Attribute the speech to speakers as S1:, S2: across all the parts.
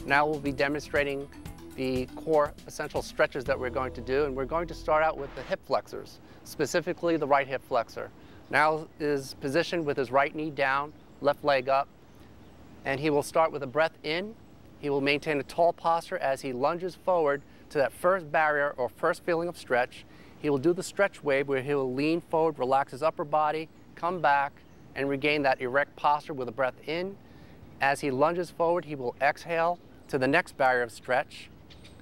S1: Now we'll be demonstrating the core essential stretches that we're going to do, and we're going to start out with the hip flexors, specifically the right hip flexor. Now is positioned with his right knee down, left leg up, and he will start with a breath in. He will maintain a tall posture as he lunges forward to that first barrier or first feeling of stretch. He will do the stretch wave where he will lean forward, relax his upper body, come back, and regain that erect posture with a breath in. As he lunges forward, he will exhale to the next barrier of stretch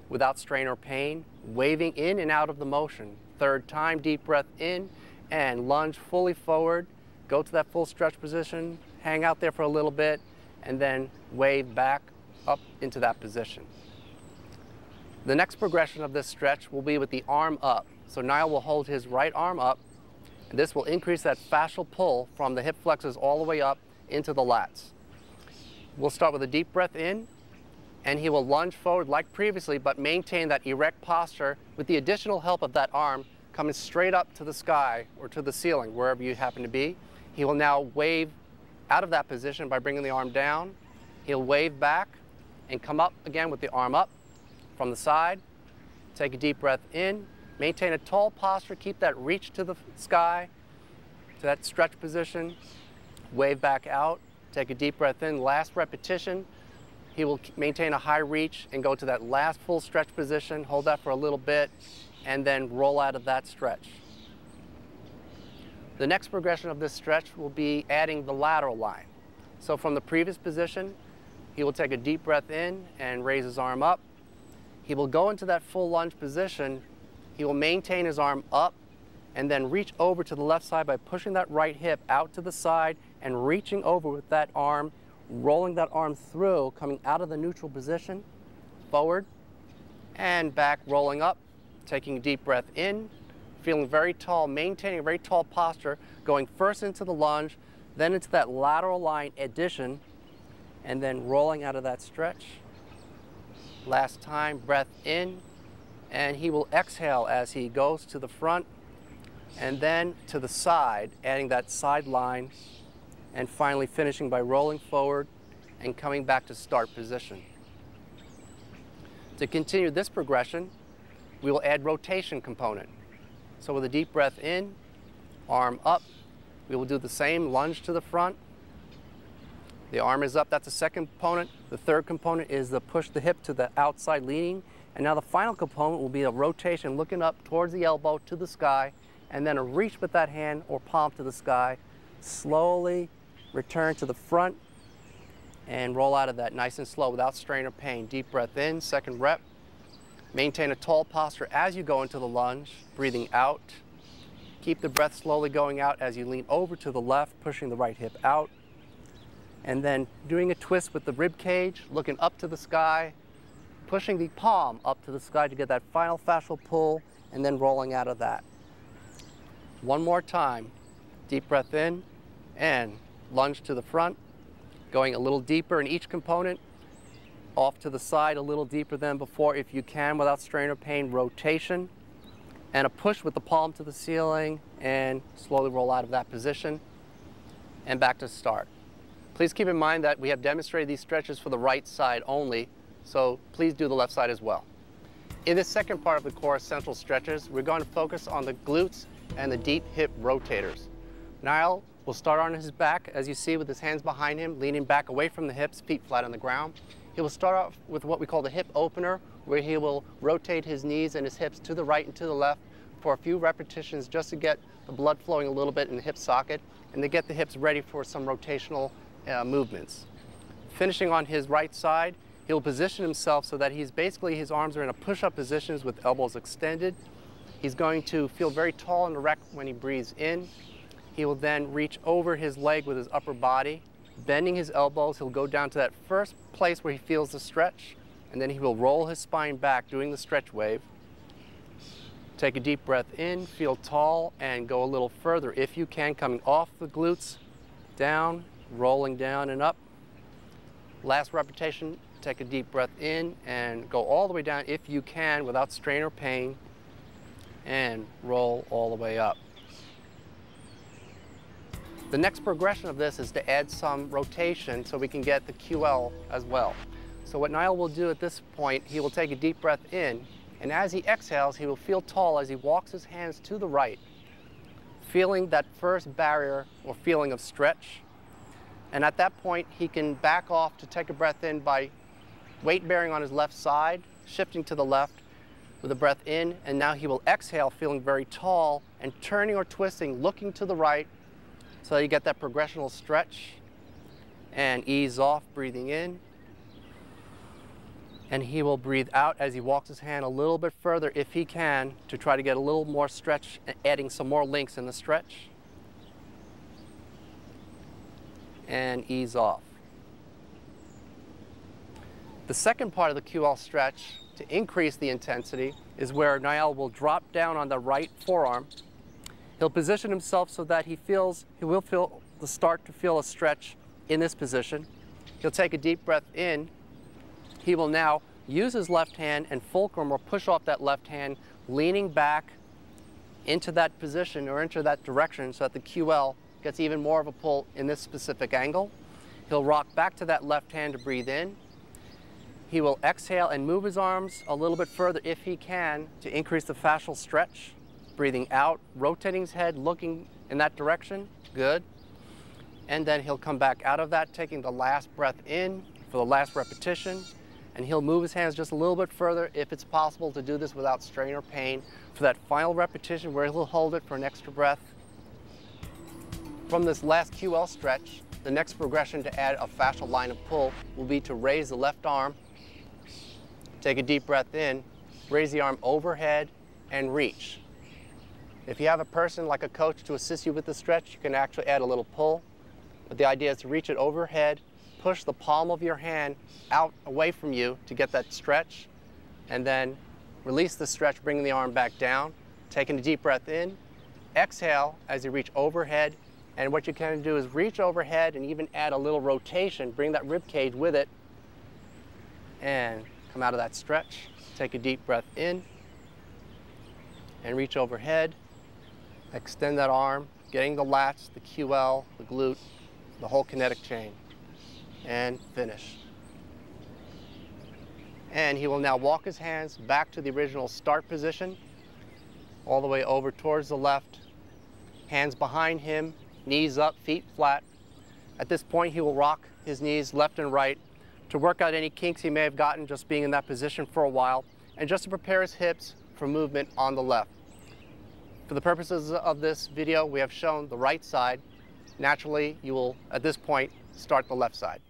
S1: without strain or pain, waving in and out of the motion. Third time, deep breath in and lunge fully forward. Go to that full stretch position, hang out there for a little bit, and then wave back up into that position. The next progression of this stretch will be with the arm up. So Niall will hold his right arm up, and this will increase that fascial pull from the hip flexors all the way up into the lats. We'll start with a deep breath in, and he will lunge forward like previously, but maintain that erect posture with the additional help of that arm coming straight up to the sky or to the ceiling, wherever you happen to be. He will now wave out of that position by bringing the arm down. He'll wave back and come up again with the arm up from the side. Take a deep breath in, maintain a tall posture, keep that reach to the sky, to that stretch position. Wave back out, take a deep breath in, last repetition. He will maintain a high reach and go to that last full stretch position, hold that for a little bit, and then roll out of that stretch. The next progression of this stretch will be adding the lateral line. So from the previous position, he will take a deep breath in and raise his arm up. He will go into that full lunge position. He will maintain his arm up and then reach over to the left side by pushing that right hip out to the side and reaching over with that arm, rolling that arm through, coming out of the neutral position, forward and back, rolling up, taking a deep breath in, feeling very tall, maintaining a very tall posture, going first into the lunge, then into that lateral line addition, and then rolling out of that stretch. Last time, breath in, and he will exhale as he goes to the front and then to the side, adding that side line, and finally finishing by rolling forward and coming back to start position. To continue this progression, we will add rotation component. So with a deep breath in, arm up, we will do the same, lunge to the front. The arm is up, that's the second component. The third component is the push the hip to the outside leaning. And now the final component will be a rotation, looking up towards the elbow to the sky, and then a reach with that hand or palm to the sky. Slowly return to the front and roll out of that nice and slow without strain or pain. Deep breath in, second rep. Maintain a tall posture as you go into the lunge, breathing out. Keep the breath slowly going out as you lean over to the left, pushing the right hip out. And then doing a twist with the rib cage, looking up to the sky, pushing the palm up to the sky to get that final fascial pull, and then rolling out of that. One more time. Deep breath in and lunge to the front, going a little deeper in each component, off to the side a little deeper than before if you can without strain or pain, rotation, and a push with the palm to the ceiling, and slowly roll out of that position and back to start. Please keep in mind that we have demonstrated these stretches for the right side only, so please do the left side as well. In this second part of the core essential stretches, we're going to focus on the glutes and the deep hip rotators. Niall will start on his back, as you see, with his hands behind him, leaning back away from the hips, feet flat on the ground. He will start off with what we call the hip opener, where he will rotate his knees and his hips to the right and to the left for a few repetitions just to get the blood flowing a little bit in the hip socket and to get the hips ready for some rotational movements. Finishing on his right side, he'll position himself so that his arms are in a push-up positions with elbows extended. He's going to feel very tall and erect when he breathes in. He will then reach over his leg with his upper body, bending his elbows. He'll go down to that first place where he feels the stretch, and then he will roll his spine back, doing the stretch wave. Take a deep breath in, feel tall, and go a little further if you can, coming off the glutes, down, rolling down and up. Last repetition, take a deep breath in and go all the way down if you can without strain or pain, and roll all the way up. The next progression of this is to add some rotation so we can get the QL as well. So what Niall will do at this point, he will take a deep breath in, and as he exhales, he will feel tall as he walks his hands to the right, feeling that first barrier or feeling of stretch. And at that point, he can back off to take a breath in by weight bearing on his left side, shifting to the left with a breath in, and now he will exhale feeling very tall and turning or twisting, looking to the right, so you get that progressional stretch, and ease off, breathing in. And he will breathe out as he walks his hand a little bit further if he can to try to get a little more stretch, adding some more links in the stretch. And ease off. The second part of the QL stretch to increase the intensity is where Niall will drop down on the right forearm. He'll position himself so that he will start to feel a stretch in this position. He'll take a deep breath in. He will now use his left hand and fulcrum or push off that left hand, leaning back into that position or into that direction so that the QL gets even more of a pull in this specific angle. He'll rock back to that left hand to breathe in. He will exhale and move his arms a little bit further if he can to increase the fascial stretch. Breathing out, rotating his head, looking in that direction. Good. And then he'll come back out of that, taking the last breath in for the last repetition. And he'll move his hands just a little bit further if it's possible to do this without strain or pain for that final repetition where he'll hold it for an extra breath. From this last QL stretch, the next progression to add a fascial line of pull will be to raise the left arm. Take a deep breath in, raise the arm overhead, and reach. If you have a person like a coach to assist you with the stretch, you can actually add a little pull. But the idea is to reach it overhead, push the palm of your hand out away from you to get that stretch, and then release the stretch, bringing the arm back down, taking a deep breath in, exhale as you reach overhead, and what you can do is reach overhead and even add a little rotation, bring that rib cage with it, and come out of that stretch. Take a deep breath in and reach overhead. Extend that arm, getting the lats, the QL, the glute, the whole kinetic chain, and finish. And he will now walk his hands back to the original start position, all the way over towards the left, hands behind him, knees up, feet flat. At this point, he will rock his knees left and right to work out any kinks he may have gotten just being in that position for a while, and just to prepare his hips for movement on the left. For the purposes of this video, we have shown the right side. Naturally, you will, at this point, start the left side.